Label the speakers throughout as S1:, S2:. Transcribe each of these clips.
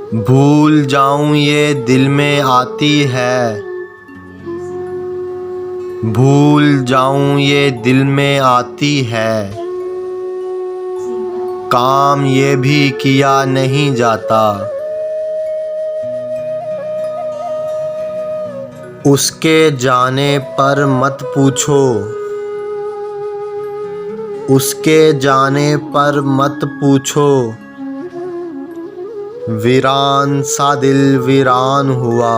S1: भूल जाऊं ये दिल में आती है, भूल जाऊं ये दिल में आती है। काम ये भी किया नहीं जाता, उसके जाने पर मत पूछो, उसके जाने पर मत पूछो। वीरान सा दिल वीरान हुआ।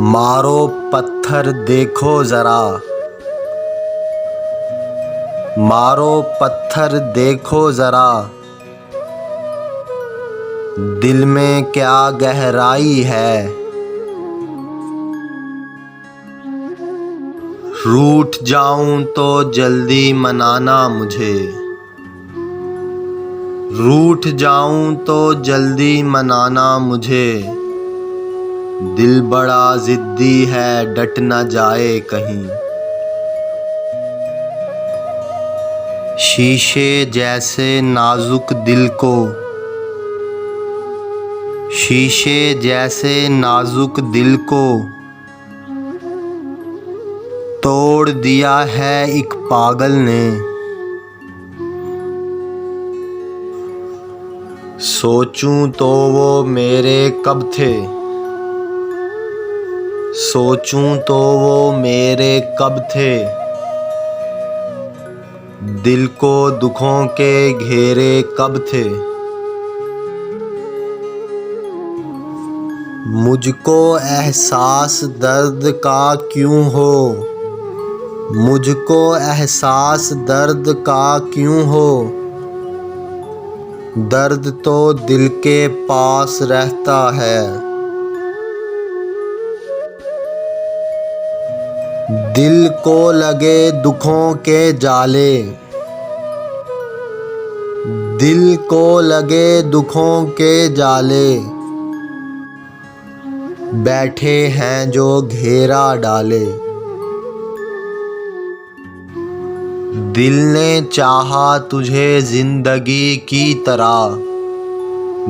S1: मारो पत्थर देखो जरा, मारो पत्थर देखो जरा। दिल में क्या गहराई है। रूठ जाऊं तो जल्दी मनाना मुझे, रूठ जाऊं तो जल्दी मनाना मुझे। दिल बड़ा जिद्दी है, डट न जाए कहीं। शीशे जैसे नाजुक दिल को, शीशे जैसे नाजुक दिल को तोड़ दिया है एक पागल ने। सोचूं तो वो मेरे कब थे, सोचूं तो वो मेरे कब थे। दिल को दुखों के घेरे कब थे। मुझको एहसास दर्द का क्यों हो, मुझको एहसास दर्द का क्यों हो। दर्द तो दिल के पास रहता है। दिल को लगे दुखों के जाले, दिल को लगे दुखों के जाले। बैठे हैं जो घेरा डाले। दिल ने चाहा तुझे जिंदगी की तरह,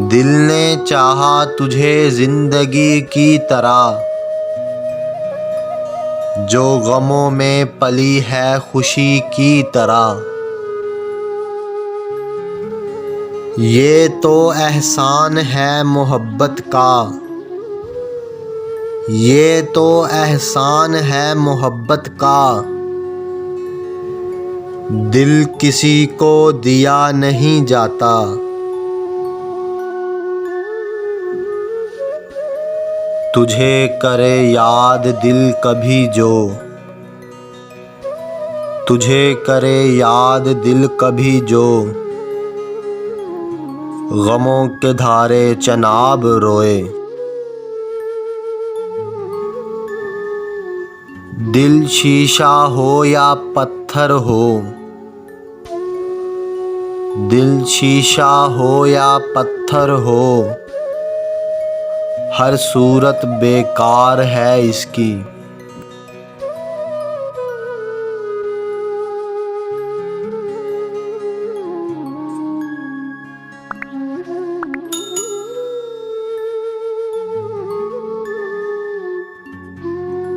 S1: दिल ने चाहा तुझे जिंदगी की तरह। जो गमों में पली है खुशी की तरह। ये तो एहसान है मोहब्बत का, ये तो एहसान है मोहब्बत का। दिल किसी को दिया नहीं जाता। तुझे करे याद दिल कभी जो, तुझे करे याद दिल कभी जो। गमों के धारे चनाब रोए। दिल शीशा हो या पत्थर हो, दिल शीशा हो या पत्थर हो। हर सूरत बेकार है इसकी।